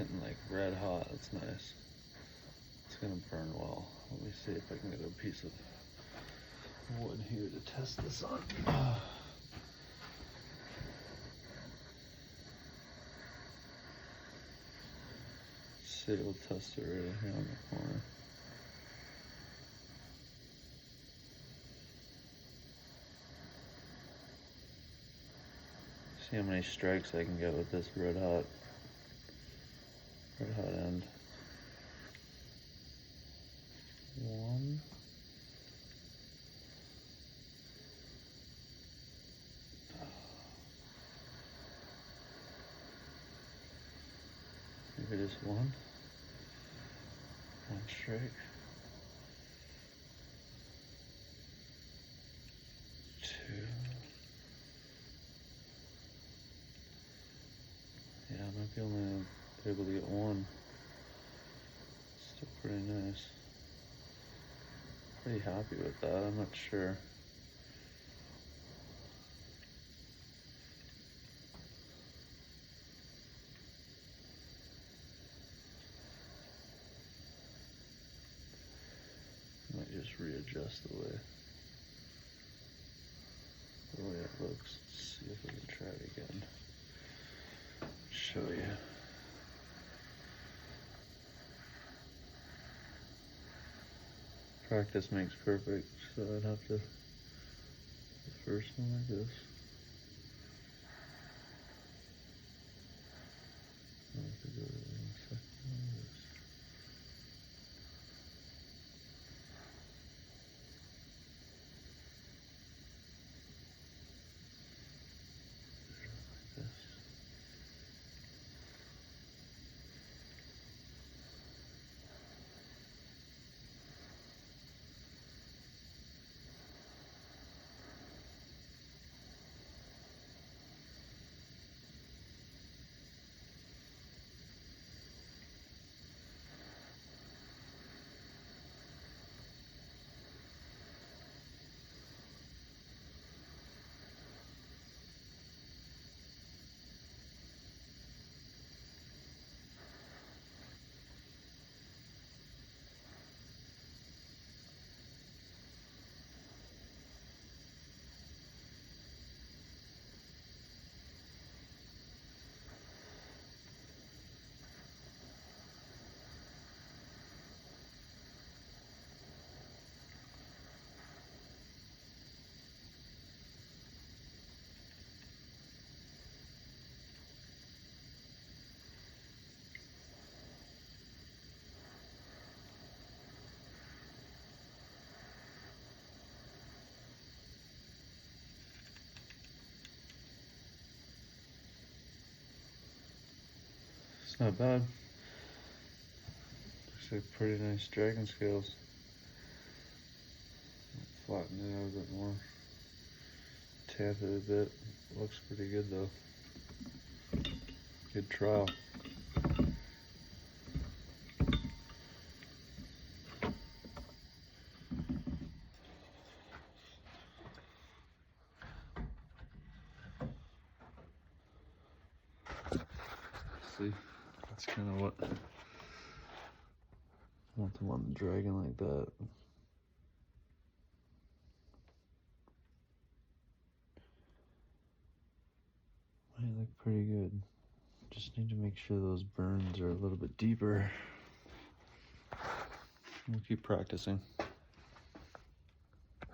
getting like red hot. That's nice. It's gonna burn well. Let me see if I can get a piece of wood here to test this on. See, we'll test it right here on the corner. See how many strikes I can get with this red hot end. 1. Maybe just one strike. 2. Yeah, I might be only able to get 1. Still pretty nice. Pretty happy with that. I'm not sure. Might just readjust the way it looks. Let's see if we can try it again. Show you. Practice makes perfect, so I'd have to the first one like this. I have to go to the second one like this. It's not bad. Looks like pretty nice dragon scales. Flatten it out a bit more. Tamp it a bit. Looks pretty good though. Good trial. See, that's kind of what I want them on the dragon like that. Might look pretty good. Just need to make sure those burns are a little bit deeper. We'll keep practicing.